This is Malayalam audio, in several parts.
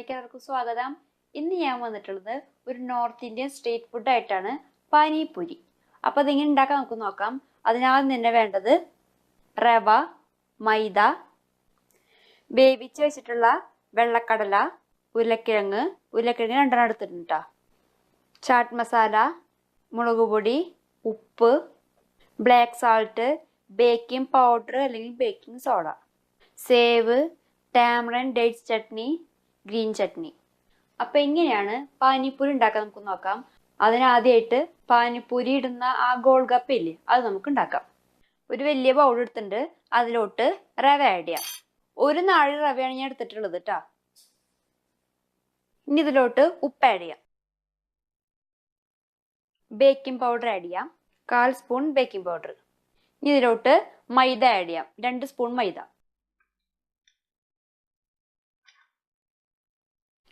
ചാനലിലേക്ക് എല്ലാവർക്കും സ്വാഗതം. ഇന്ന് ഞാൻ വന്നിട്ടുള്ളത് ഒരു നോർത്ത് ഇന്ത്യൻ സ്ട്രീറ്റ് ഫുഡ് ആയിട്ടാണ്, പാനിപൂരി. അപ്പോൾ അതെങ്ങനെ ഉണ്ടാക്കാൻ നമുക്ക് നോക്കാം. അതിനാദ്യം തന്നെ വേണ്ടത് റവ, മൈദ, വേവിച്ച് വെച്ചിട്ടുള്ള വെള്ളക്കടല, ഉരുളക്കിഴങ്ങ് രണ്ടെണ്ണം എടുത്തിട്ടുണ്ട് കേട്ടോ, ചാട്ട് മസാല, മുളക് പൊടി, ഉപ്പ്, ബ്ലാക്ക് സാൾട്ട്, ബേക്കിംഗ് പൗഡർ അല്ലെങ്കിൽ baking soda, sev, tamarind dates chutney, green chutney. അപ്പം എങ്ങനെയാണ് പാനിപ്പൂരി ഉണ്ടാക്കാൻ നമുക്ക് നോക്കാം. അതിനാദ്യമായിട്ട് പാനിപ്പൂരി ഇടുന്ന ആ ഗോൾഗപ്പ ഇല്ലേ, അത് നമുക്ക് ഉണ്ടാക്കാം. ഒരു വലിയ ബൗൾ എടുത്തിട്ടുണ്ട്, അതിലോട്ട് റവ ആഡ് ചെയ്യാം. ഒരു നാഴി റവയാണ് ഞാൻ എടുത്തിട്ടുള്ളത് കേട്ടോ. ഇനി ഇതിലോട്ട് ഉപ്പ് ആഡ് ചെയ്യാം, ബേക്കിംഗ് പൗഡർ ആഡ് ചെയ്യാം, 1/4 സ്പൂൺ ബേക്കിംഗ് പൗഡർ. ഇനി ഇതിലോട്ട് മൈദ ആഡ് ചെയ്യാം, 2 സ്പൂൺ മൈദ.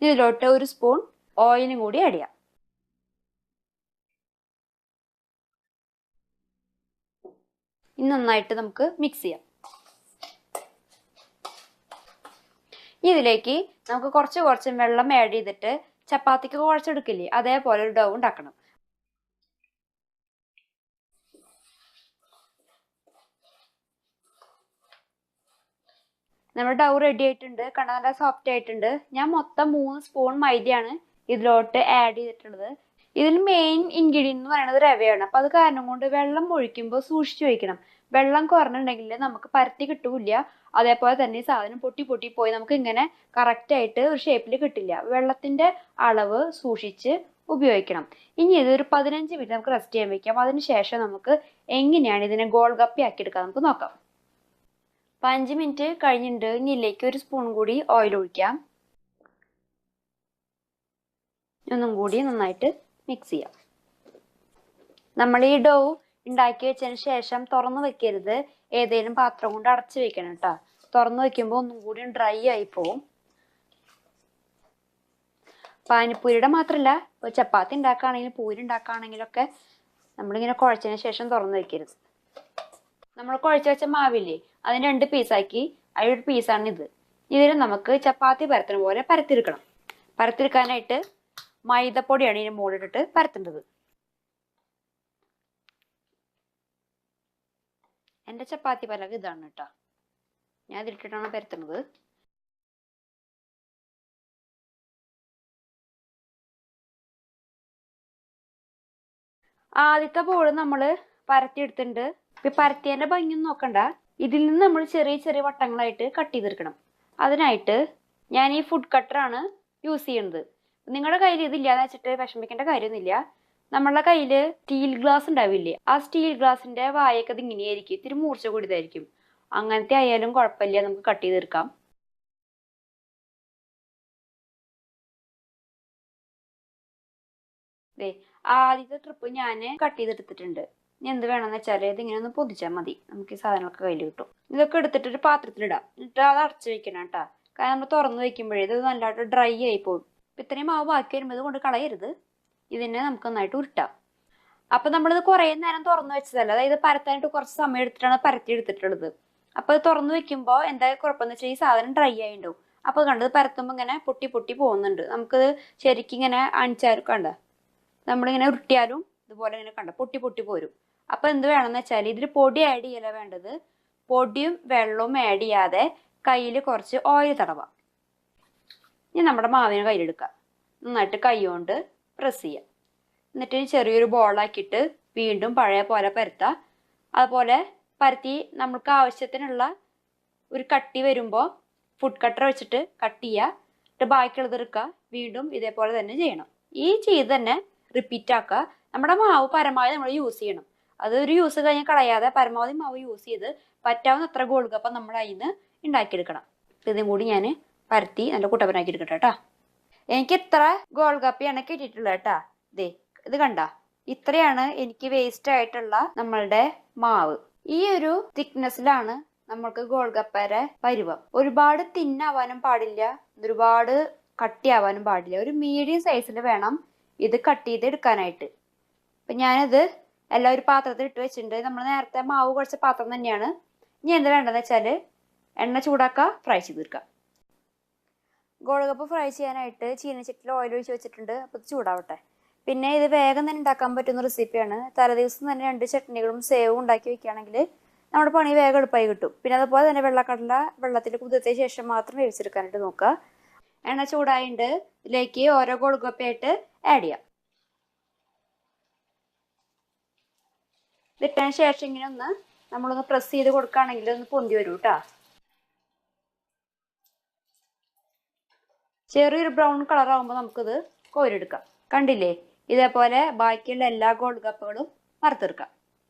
ഇതിലോട്ട് 1 സ്പൂൺ ഓയിലും കൂടി ആഡ് ചെയ്യാം. ഇനി നന്നായിട്ട് നമുക്ക് മിക്സ് ചെയ്യാം. ഇതിലേക്ക് നമുക്ക് കുറച്ച് വെള്ളം ആഡ് ചെയ്തിട്ട് ചപ്പാത്തിക്ക് കുഴച്ചെടുക്കില്ലേ, അതേപോലെ ഒരു ഡോ ഉണ്ടാക്കണം. നമ്മുടെ ഡൗ റെഡി ആയിട്ടുണ്ട്, കണ്ട നല്ല സോഫ്റ്റ് ആയിട്ടുണ്ട്. ഞാൻ മൊത്തം 3 സ്പൂൺ മൈദയാണ് ഇതിലോട്ട് ആഡ് ചെയ്തിട്ടുള്ളത്. ഇതിൽ മെയിൻ ഇൻഗ്രീഡിയൻ്റ് എന്ന് പറയുന്നത് റവയാണ്. അപ്പം അത് കാരണം കൊണ്ട് വെള്ളം ഒഴിക്കുമ്പോൾ സൂക്ഷിച്ചു വയ്ക്കണം. വെള്ളം കുറഞ്ഞിട്ടുണ്ടെങ്കിൽ നമുക്ക് പരത്തി കിട്ടൂല. അതേപോലെ തന്നെ ഈ സാധനം പൊട്ടി പോയി നമുക്ക് ഇങ്ങനെ കറക്റ്റായിട്ട് ഒരു ഷേപ്പിൽ കിട്ടില്ല. വെള്ളത്തിൻ്റെ അളവ് സൂക്ഷിച്ച് ഉപയോഗിക്കണം. ഇനി ഇതൊരു 15 മിനിറ്റ് നമുക്ക് റെസ്റ്റ് ചെയ്യാൻ വെക്കാം. അതിനുശേഷം നമുക്ക് എങ്ങനെയാണ് ഇതിനെ ഗോൾഗപ്പി ആക്കി എടുക്കാൻ നമുക്ക് നോക്കാം. 5 മിനിറ്റ് കഴിഞ്ഞിട്ടുണ്ട്. ഇനി ഇതിലേക്ക് 1 സ്പൂൺ കൂടി ഓയിൽ ഒഴിക്കാം. ഒന്നും കൂടി നന്നായിട്ട് മിക്സ് ചെയ്യാം. നമ്മൾ ഈ ഡോ ഉണ്ടാക്കി വെച്ചതിന് ശേഷം തുറന്നു വെക്കരുത്, ഏതെങ്കിലും പാത്രം കൊണ്ട് അടച്ചു വെക്കണം കേട്ടോ. തുറന്നു വെക്കുമ്പോൾ ഒന്നും കൂടി ഡ്രൈ ആയി പോവും. പാനിപ്പൂരിയുടെ മാത്രമല്ല, ചപ്പാത്തി ഉണ്ടാക്കുകയാണെങ്കിലും പൂരി ഉണ്ടാക്കുകയാണെങ്കിലൊക്കെ നമ്മളിങ്ങനെ കുഴച്ചതിന് ശേഷം തുറന്നു വെക്കരുത്. നമ്മൾ കുഴച്ച് വെച്ച മാവില്ലേ, അതിന് 2 പീസാക്കി, അതിലൊരു പീസാണ് ഇത്. ഇതിൽ നമുക്ക് ചപ്പാത്തി പരത്തുന്ന പോലെ പരത്തിയെടുക്കണം. പരത്തിയെടുക്കാനായിട്ട് മൈദപ്പൊടിയാണ് ഇതിന് മുകളിലിട്ടിട്ട് പരത്തേണ്ടത്. എൻ്റെ ചപ്പാത്തി പലക ഇതാണ് കേട്ടോ, ഞാൻ ഇതിലിട്ടിട്ടാണ് പരത്തുന്നത്. ആദ്യത്തെ ബോൾ നമ്മൾ പരത്തിയെടുത്തിട്ടുണ്ട്. ഇപ്പം പരത്തിയതിൻ്റെ ഭംഗിയൊന്നും നോക്കണ്ട, ഇതിൽ നിന്ന് നമ്മൾ ചെറിയ വട്ടങ്ങളായിട്ട് കട്ട് ചെയ്തെടുക്കണം. അതിനായിട്ട് ഞാൻ ഈ ഫുഡ് കട്ടറാണ് യൂസ് ചെയ്യുന്നത്. നിങ്ങളുടെ കയ്യിൽ ഇതില്ലാന്ന് വെച്ചിട്ട് വിഷമിക്കേണ്ട കാര്യമൊന്നുമില്ല. നമ്മളുടെ കയ്യിൽ സ്റ്റീൽ ഗ്ലാസ് ഉണ്ടാവില്ലേ, ആ സ്റ്റീൽ ഗ്ലാസിന്റെ വായൊക്കെ ഇങ്ങനെയായിരിക്കും, ഇത്തിരി മൂർച്ച കൂടിയതായിരിക്കും. അങ്ങനത്തെ ആയാലും കുഴപ്പമില്ല, നമുക്ക് കട്ട് ചെയ്തെടുക്കാം. ആദ്യത്തെ ട്രിപ്പ് ഞാൻ കട്ട് ചെയ്തെടുത്തിട്ടുണ്ട്. ഇനി എന്ത് വേണമെന്ന് വെച്ചാൽ ഇതിങ്ങനെ ഒന്ന് പൊതിച്ചാൽ മതി, നമുക്ക് ഈ സാധനങ്ങളൊക്കെ കയ്യിൽ കിട്ടും. ഇതൊക്കെ എടുത്തിട്ട് ഒരു പാത്രത്തിലിടാം, എന്നിട്ട് അത് അടച്ചു വെക്കണം കേട്ടോ. കാരണം നമ്മൾ തുറന്നു വെക്കുമ്പോഴേ ഇത് നല്ലതായിട്ട് ഡ്രൈ ആയി പോകും. ഇത്രയും മാവ് ബാക്കി വരുമ്പോൾ ഇത് കൊണ്ട് കളയരുത്. ഇതിനെ നമുക്ക് നന്നായിട്ട് ഉരുട്ടാം. അപ്പം നമ്മളിത് കുറേ നേരം തുറന്നു വെച്ചതല്ല, അതായത് പരത്താനായിട്ട് കുറച്ച് സമയം എടുത്തിട്ടാണ് പരത്തി എടുത്തിട്ടുള്ളത്. അപ്പോൾ ഇത് തുറന്നു വെക്കുമ്പോൾ എന്താ കുഴപ്പമെന്ന് വെച്ചാൽ ഈ സാധനം ഡ്രൈ ആയിട്ടുണ്ടാവും. അപ്പോൾ കണ്ടത് പരത്തുമ്പോൾ ഇങ്ങനെ പൊട്ടി പോകുന്നുണ്ട്. നമുക്കിത് ശരിക്കും ഇങ്ങനെ അണിച്ചാലും കണ്ട, നമ്മളിങ്ങനെ ഉരുട്ടിയാലും ഇതുപോലെ ഇങ്ങനെ കണ്ട പൊട്ടി പോരും. അപ്പം എന്ത് വേണമെന്ന് വെച്ചാൽ ഇതിൽ പൊടി ആഡ് ചെയ്യല വേണ്ടത്. പൊടിയും വെള്ളവും ആഡ് ചെയ്യാതെ കയ്യിൽ കുറച്ച് ഓയിൽ തടവാം. ഇനി നമ്മുടെ മാവിനെ കയ്യിലെടുക്കാം, നന്നായിട്ട് കൈ കൊണ്ട് പ്രസ് ചെയ്യാം. എന്നിട്ട് ചെറിയൊരു ബോളാക്കിയിട്ട് വീണ്ടും പഴയ പോലെ പരത്താം. അതുപോലെ പരത്തി നമ്മൾക്ക് ആവശ്യത്തിനുള്ള ഒരു കട്ടി വരുമ്പോൾ ഫുഡ് കട്ടർ വെച്ചിട്ട് കട്ട് ചെയ്യുക. എന്നിട്ട് ബാക്കിയുള്ളത് എടുക്കുക, വീണ്ടും ഇതേപോലെ തന്നെ ചെയ്യണം. ഈ ചെയ്ത് തന്നെ റിപ്പീറ്റ് ആക്കുക. നമ്മുടെ മാവ് പരമാവധി നമ്മൾ യൂസ് ചെയ്യണം. അതൊരു യൂസ് കഴിഞ്ഞ് കളയാതെ പരമാവധി മാവ് യൂസ് ചെയ്ത് പറ്റാവുന്ന അത്ര ഗോൾഗപ്പ നമ്മൾ അതിന് ഉണ്ടാക്കിയെടുക്കണം. ഇതും കൂടി ഞാൻ പരത്തി നല്ല കുട്ടപ്പനാക്കി എടുക്കട്ടെ കേട്ടോ. എനിക്ക് ഇത്ര ഗോൾഗപ്പയാണ് കിട്ടിയിട്ടുള്ളത് കേട്ടാ. ഇത് കണ്ട, ഇത്രയാണ് എനിക്ക് വേസ്റ്റ് ആയിട്ടുള്ള നമ്മളുടെ മാവ്. ഈ ഒരു തിക്നെസ്സിലാണ് നമ്മൾക്ക് ഗോൾഗപ്പയുടെ പരുവം. ഒരുപാട് തിന്നാവാനും പാടില്ല, ഒരുപാട് കട്ടിയാവാനും പാടില്ല. ഒരു മീഡിയം സൈസിൽ വേണം ഇത് കട്ട് ചെയ്ത് എടുക്കാനായിട്ട്. അപ്പം ഞാനിത് എല്ലാം ഒരു പാത്രത്തിൽ ഇട്ട് വെച്ചിട്ടുണ്ട്. നമ്മൾ നേരത്തെ മാവ് കുഴച്ച പാത്രം തന്നെയാണ്. ഇനി എന്ത് വേണ്ടതെന്ന് വെച്ചാൽ എണ്ണ ചൂടാക്കുക, ഫ്രൈ ചെയ്തെടുക്കുക. ഗോൾഗപ്പ ഫ്രൈ ചെയ്യാനായിട്ട് ചീനച്ചട്ടിയിൽ ഓയിൽ ഒഴിച്ച് വെച്ചിട്ടുണ്ട്. അപ്പോൾ ഇത് ചൂടാവട്ടെ. പിന്നെ ഇത് വേഗം തന്നെ ഉണ്ടാക്കാൻ പറ്റുന്ന റെസിപ്പിയാണ്. തലേദിവസം തന്നെ 2 ചട്നികളും സേവും ഉണ്ടാക്കി വെക്കുകയാണെങ്കിൽ നമ്മുടെ പണി വേഗം എളുപ്പമായി കിട്ടും. പിന്നെ അതുപോലെ തന്നെ വെള്ളക്കടല വെള്ളത്തിൽ കുതിർത്തതിന് ശേഷം മാത്രം വേവിച്ചെടുക്കാനായിട്ട് നോക്കുക. എണ്ണ ചൂടായിട്ട് ഇതിലേക്ക് ഓരോ ഗോൾഗപ്പയായിട്ട് ആഡ് ചെയ്യാം. ഇതിട്ടതിന് ശേഷം ഇങ്ങനെ നമ്മളൊന്ന് പ്രസ് ചെയ്ത് കൊടുക്കുകയാണെങ്കിൽ ഒന്ന് പൊന്തി വരും കേട്ടോ. ചെറിയൊരു ബ്രൗൺ കളർ ആകുമ്പോൾ നമുക്കിത് കോരിയെടുക്കാം. കണ്ടില്ലേ, ഇതേപോലെ ബാക്കിയുള്ള എല്ലാ ഗോൾഗപ്പകളും വറുത്തെടുക്കാം.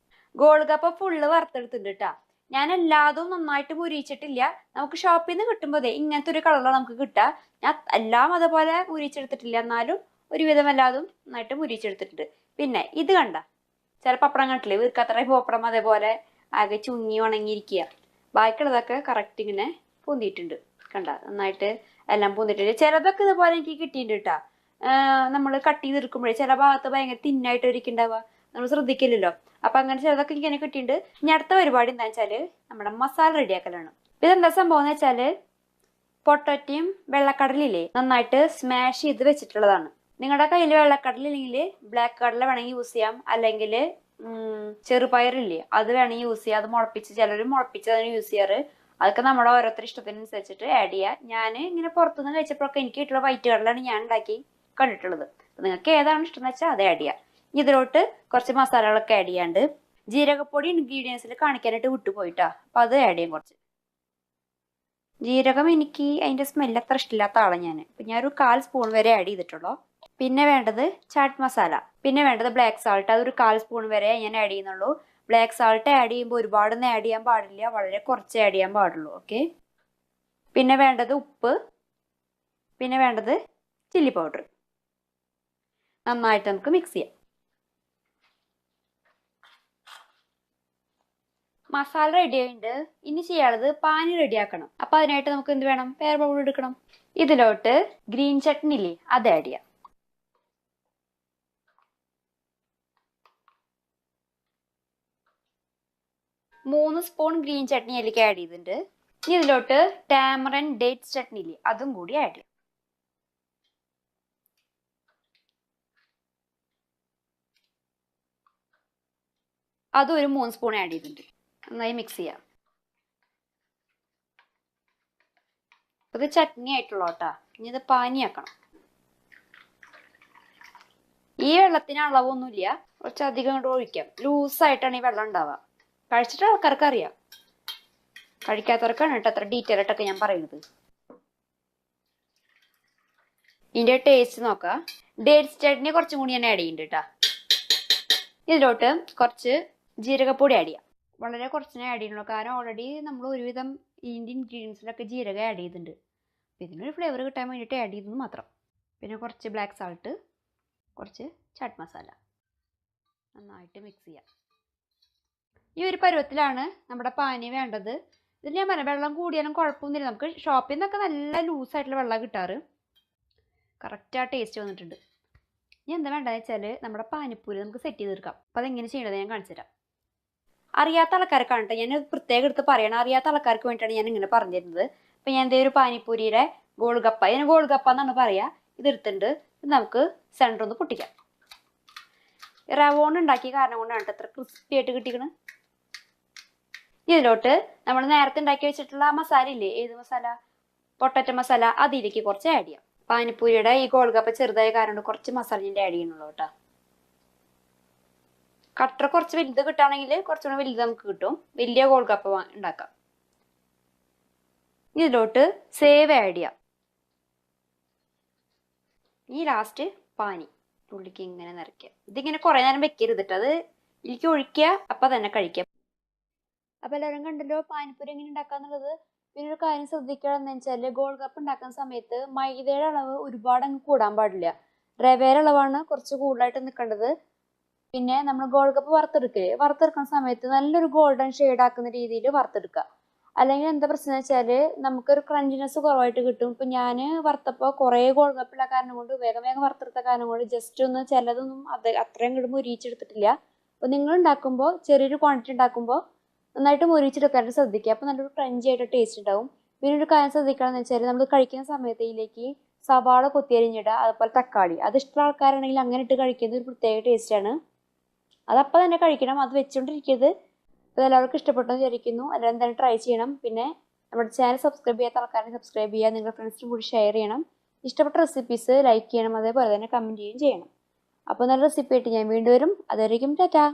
ഗോൾഗപ്പ ഫുള്ള് വറുത്തെടുത്തിട്ടുണ്ട് കേട്ടോ. ഞാൻ എല്ലാതും നന്നായിട്ട് മുരിച്ചിട്ടില്ല. നമുക്ക് ഷോപ്പിൽ നിന്ന് കിട്ടുമ്പോൾ ഇങ്ങനത്തെ ഒരു കളറാണ് നമുക്ക് കിട്ടുക. ഞാൻ എല്ലാം അതുപോലെ മുരിച്ചെടുത്തിട്ടില്ല, എന്നാലും ഒരുവിധം എല്ലാതും നന്നായിട്ട് മുരിച്ചെടുത്തിട്ടുണ്ട്. പിന്നെ ഇത് കണ്ട ചില പപ്പടം കണ്ടില്ലേ, വീർക്കത്ര പപ്പടം അതേപോലെ ആകെ ചുങ്ങി ഉണങ്ങിയിരിക്കുക. ബാക്കിയുള്ളതൊക്കെ കറക്റ്റ് ഇങ്ങനെ പൊന്തിയിട്ടുണ്ട്. കണ്ട നന്നായിട്ട് എല്ലാം പൊന്തിയിട്ടുണ്ട്. ചിലതൊക്കെ ഇതുപോലെ എനിക്ക് കിട്ടിയിട്ടുണ്ട് കേട്ടോ. നമ്മൾ കട്ട് ചെയ്തെടുക്കുമ്പോഴേ ചില ഭാഗത്ത് ഭയങ്കര തിന്നായിട്ട് ഇരിക്കുന്നുണ്ടാവുക, നമ്മൾ ശ്രദ്ധിക്കില്ലല്ലോ. അപ്പൊ അങ്ങനെ ചിലതൊക്കെ ഇങ്ങനെ കിട്ടിയിട്ടുണ്ട്. ഇനി അടുത്ത പരിപാടി എന്താ വെച്ചാല് നമ്മുടെ മസാല റെഡിയാക്കലാണ്. ഇതെന്താ സംഭവം എന്ന് വെച്ചാല് പൊട്ടറ്റയും വെള്ളക്കടലില്ലേ നന്നായിട്ട് സ്മാഷ് ചെയ്ത് വെച്ചിട്ടുള്ളതാണ്. നിങ്ങളുടെ കയ്യിൽ വെള്ളക്കടലില്ലെങ്കിൽ ബ്ലാക്ക് കടല വേണമെങ്കിൽ യൂസ് ചെയ്യാം, അല്ലെങ്കിൽ ചെറുപയറില്ലേ അത് വേണമെങ്കിൽ യൂസ് ചെയ്യാം. അത് മുളപ്പിച്ച് ചിലർ മുളപ്പിച്ച് അതിന് യൂസ് ചെയ്യാറ്. അതൊക്കെ നമ്മുടെ ഓരോരുത്തർ ഇഷ്ടത്തിനനുസരിച്ചിട്ട് ആഡ് ചെയ്യാം. ഞാൻ ഇങ്ങനെ പുറത്തുനിന്ന് കഴിച്ചപ്പോഴൊക്കെ എനിക്ക് കിട്ടുള്ള വൈറ്റ് കടലാണ് ഞാൻ ഉണ്ടാക്കി കണ്ടിട്ടുള്ളത്. നിങ്ങൾക്ക് ഏതാണ് ഇഷ്ടം എന്ന് വെച്ചാൽ അത് ആഡ് ചെയ്യാം. ഇതിലോട്ട് കുറച്ച് മസാലകളൊക്കെ ആഡ് ചെയ്യാണ്ട് ജീരകപ്പൊടി ഇൻഗ്രീഡിയൻസിൽ കാണിക്കാനായിട്ട് വിട്ടുപോയിട്ടാ. അപ്പൊ അത് ആഡ് ചെയ്യാം. കുറച്ച് ജീരകം എനിക്ക് അതിന്റെ സ്മെല്ല് അത്ര ഇഷ്ടമില്ലാത്ത ആളാണ് ഞാൻ. അപ്പൊ ഞാനൊരു 1/4 സ്പൂൺ വരെ ആഡ് ചെയ്തിട്ടുള്ളൂ. പിന്നെ വേണ്ടത് ചാറ്റ് മസാല, പിന്നെ വേണ്ടത് ബ്ലാക്ക് സാൾട്ട്. അതൊരു 1/4 സ്പൂൺ വരെ ഞാൻ ആഡ് ചെയ്യുന്നുള്ളൂ. ബ്ലാക്ക് സാൾട്ട് ആഡ് ചെയ്യുമ്പോൾ ഒരുപാടൊന്നും ആഡ് ചെയ്യാൻ പാടില്ല, വളരെ കുറച്ച് ആഡ് ചെയ്യാൻ പാടുള്ളൂ. ഓക്കെ. പിന്നെ വേണ്ടത് ഉപ്പ്, പിന്നെ വേണ്ടത് ചില്ലി പൗഡർ. നന്നായിട്ട് നമുക്ക് മിക്സ് ചെയ്യാം. മസാല റെഡി ആയിട്ടുണ്ട്. ഇനി ചെയ്യാനുള്ളത് പാനി റെഡിയാക്കണം. അപ്പൊ അതിനായിട്ട് നമുക്ക് എന്ത് വേണം, വേറെ ബൗൾ എടുക്കണം. ഇതിലോട്ട് ഗ്രീൻ ചട്നി ഇല്ലേ അത് ആഡ് ചെയ്യാം. മൂന്ന് സ്പൂൺ ഗ്രീൻ ചട്നി അതിലേക്ക് ആഡ് ചെയ്തിട്ടുണ്ട്. ഇനി ഇതിലോട്ട് ടാമറൻ ഡേറ്റ്സ് ചട്നി ഇല്ലേ അതും കൂടി ആഡ് ചെയ്യാം. അതും ഒരു 3 സ്പൂൺ ആഡ് ചെയ്തിട്ടുണ്ട്. നന്നായി മിക്സ് ചെയ്യാം. ഇത് ചട്നി ആയിട്ടുള്ളൂ കേട്ടാ. ഇനി ഇത് പാനിയാക്കണം. ഈ വെള്ളത്തിന് അളവൊന്നുമില്ല, കുറച്ചധികം കൊണ്ട് ഒഴിക്കാം. ലൂസായിട്ടാണ് ഈ വെള്ളം ഉണ്ടാവുക. കഴിച്ചിട്ട് ആൾക്കാർക്ക് അറിയാം, കഴിക്കാത്തവർക്കാണ് കേട്ടോ അത്ര ഡീറ്റെയിൽ ആയിട്ടൊക്കെ ഞാൻ പറയുന്നത്. ഇതിന്റെ ടേസ്റ്റ് നോക്കാം. ഡേറ്റ്സ് ചട്നി കുറച്ചും കൂടി ഞാൻ ആഡ് ചെയ്യുന്നുണ്ട് കേട്ടാ. ഇതിലോട്ട് കുറച്ച് ജീരകപ്പൊടി ആഡ് ചെയ്യാം. വളരെ കുറച്ചിനെ ആഡ് ചെയ്യുന്നുള്ളൂ, കാരണം ഓൾറെഡി നമ്മൾ ഒരുവിധം ഇതിൻ്റെ ഇൻഗ്രീഡിയൻസിലൊക്കെ ജീരകം ആഡ് ചെയ്തിട്ടുണ്ട്. ഇതിനൊരു ഫ്ലേവർ കിട്ടാൻ വേണ്ടിയിട്ട് ആഡ് ചെയ്തത് മാത്രം. പിന്നെ കുറച്ച് ബ്ലാക്ക് സാൾട്ട്, കുറച്ച് ചാറ്റ് മസാല. നന്നായിട്ട് മിക്സ് ചെയ്യാം. ഈ ഒരു പരുവത്തിലാണ് നമ്മുടെ പാനി വേണ്ടത്. ഇതിൽ ഞാൻ പറയാം, വെള്ളം കൂടിയാലും കുഴപ്പമൊന്നുമില്ല. നമുക്ക് ഷോപ്പിൽ നിന്നൊക്കെ നല്ല ലൂസായിട്ടുള്ള വെള്ളം കിട്ടാറ്. കറക്റ്റ് ആ ടേസ്റ്റ് വന്നിട്ടുണ്ട്. ഇനി എന്താ വേണ്ടതെന്ന് വെച്ചാൽ നമ്മുടെ പാനിപ്പൂരി നമുക്ക് സെറ്റ് ചെയ്തെടുക്കാം. അപ്പോൾ അതെങ്ങനെ ചെയ്യണത് ഞാൻ കാണിച്ചു തരാം. അറിയാത്ത ആൾക്കാർക്കാണ് കേട്ടോ ഞാൻ പ്രത്യേകം എടുത്ത് പറയണം. അറിയാത്ത ആൾക്കാർക്ക് വേണ്ടിയിട്ടാണ് ഞാൻ ഇങ്ങനെ പറഞ്ഞു തരുന്നത്. അപ്പം ഞാൻ ഒരു പാനിപ്പൂരിയുടെ ഗോൾഗപ്പ, ഇതിന് ഗോൾഗപ്പ എന്നാണ് പറയുക, ഇതെടുത്തിട്ടുണ്ട്. ഇത് നമുക്ക് സെൻറ്റർ ഒന്ന് പൊട്ടിക്കാം. റവോണ്ട് ഉണ്ടാക്കിയ കാരണം കൊണ്ടാണ് എത്ര ക്രിസ്പി ആയിട്ട് കിട്ടിക്കണ്. ഇതിലോട്ട് നമ്മൾ നേരത്തെ ഉണ്ടാക്കി വെച്ചിട്ടുള്ള മസാല ഇല്ലേ, ഏത് മസാല, പൊട്ടറ്റോ മസാല, അതിലേക്ക് കുറച്ച് ആഡ് ചെയ്യാം. പാനിപ്പൂരിയുടെ ഈ ഗോൾഗപ്പ ചെറുതായ കാരണം കുറച്ച് മസാല ഞാൻ ആഡ് ചെയ്യണുള്ളൂ കേട്ടോ. കട്ടർ കുറച്ച് വലുത് കിട്ടുകയാണെങ്കിൽ കുറച്ചുകൂടെ വലുത് നമുക്ക് കിട്ടും. വലിയ ഗോൾഗപ്പ ഉണ്ടാക്കാം. ഇതിലോട്ട് സേവ് ആഡ് ചെയ്യാം. ഈ ലാസ്റ്റ് പാനി ഉള്ളിക്ക് ഇങ്ങനെ നിറയ്ക്കുക. ഇതിങ്ങനെ കുറേ നേരം വെക്കരുത് കേട്ടോ, അത് ഇതിലേക്ക് ഒഴിക്കുക, അപ്പം തന്നെ കഴിക്കാം. അപ്പം എല്ലാവരും കണ്ടല്ലോ പാനിപ്പൂരി എങ്ങനെ ഉണ്ടാക്കാന്നുള്ളത്. പിന്നെ ഒരു കാര്യം ശ്രദ്ധിക്കുക എന്ന് വെച്ചാൽ ഗോൾഗപ്പ ഉണ്ടാക്കുന്ന സമയത്ത് മൈദയുടെ അളവ് ഒരുപാട് അങ്ങ് കൂടാൻ പാടില്ല. റവയുടെ അളവാണ് കുറച്ച് കൂടുതലായിട്ട് നിൽക്കേണ്ടത്. പിന്നെ നമ്മൾ ഗോൾഗപ്പ വറുത്തെടുക്കുന്ന സമയത്ത് നല്ലൊരു ഗോൾഡൻ ഷെയ്ഡ് ആക്കുന്ന രീതിയിൽ വറുത്തെടുക്കുക. അല്ലെങ്കിൽ എന്താ പ്രശ്നം എന്ന് വെച്ചാൽ നമുക്കൊരു ക്രഞ്ചിനെസ് കുറവായിട്ട് കിട്ടും. ഇപ്പം ഞാൻ വറുത്തപ്പോൾ കുറേ ഗോൾഗപ്പുള്ള കാരണം കൊണ്ട് വേഗം വറുത്തെടുത്ത കാരണം കൊണ്ട് ജസ്റ്റ് ഒന്ന് ചിലതൊന്നും അത്രയും കൂടെ മുരിച്ചെടുത്തിട്ടില്ല. അപ്പോൾ നിങ്ങൾ ഉണ്ടാക്കുമ്പോൾ ചെറിയൊരു ക്വാണ്ടിറ്റി ഉണ്ടാക്കുമ്പോൾ നന്നായിട്ട് മുരിച്ചെടുക്കാനായിട്ട് ശ്രദ്ധിക്കുക. അപ്പോൾ നല്ലൊരു ക്രഞ്ചി ആയിട്ട് ടേസ്റ്റ് ഉണ്ടാവും. പിന്നെ ഒരു കാര്യം ശ്രദ്ധിക്കണം എന്ന് വെച്ചാൽ നമ്മൾ കഴിക്കുന്ന സമയത്ത് ഇതിലേക്ക് സവാള കൊത്തിയരിഞ്ഞിടുക, അതുപോലെ തക്കാളി. അത് ഇഷ്ടമുള്ള ആൾക്കാരാണെങ്കിൽ അങ്ങനെ ഇട്ട് കഴിക്കുന്നത് ഒരു പ്രത്യേക ടേസ്റ്റാണ്. അതപ്പം തന്നെ കഴിക്കണം, അത് വെച്ചുകൊണ്ടിരിക്കരുത്. അപ്പോൾ എല്ലാവർക്കും ഇഷ്ടപ്പെട്ടെന്ന് വിചാരിക്കുന്നു. എല്ലാവരും തന്നെ ട്രൈ ചെയ്യണം. പിന്നെ നമ്മുടെ ചാനൽ സബ്സ്ക്രൈബ് ചെയ്യാത്ത ആൾക്കാരെ സബ്സ്ക്രൈബ് ചെയ്യുക, നിങ്ങളുടെ ഫ്രണ്ട്സിനും കൂടി ഷെയർ ചെയ്യണം. ഇഷ്ടപ്പെട്ട റെസിപ്പീസ് ലൈക്ക് ചെയ്യണം, അതേപോലെ തന്നെ കമൻറ്റ് ചെയ്യുകയും ചെയ്യണം. അപ്പോൾ നല്ല റെസിപ്പി ആയിട്ട് ഞാൻ വീണ്ടും വരും. അതുവരേക്കും ടാറ്റാ.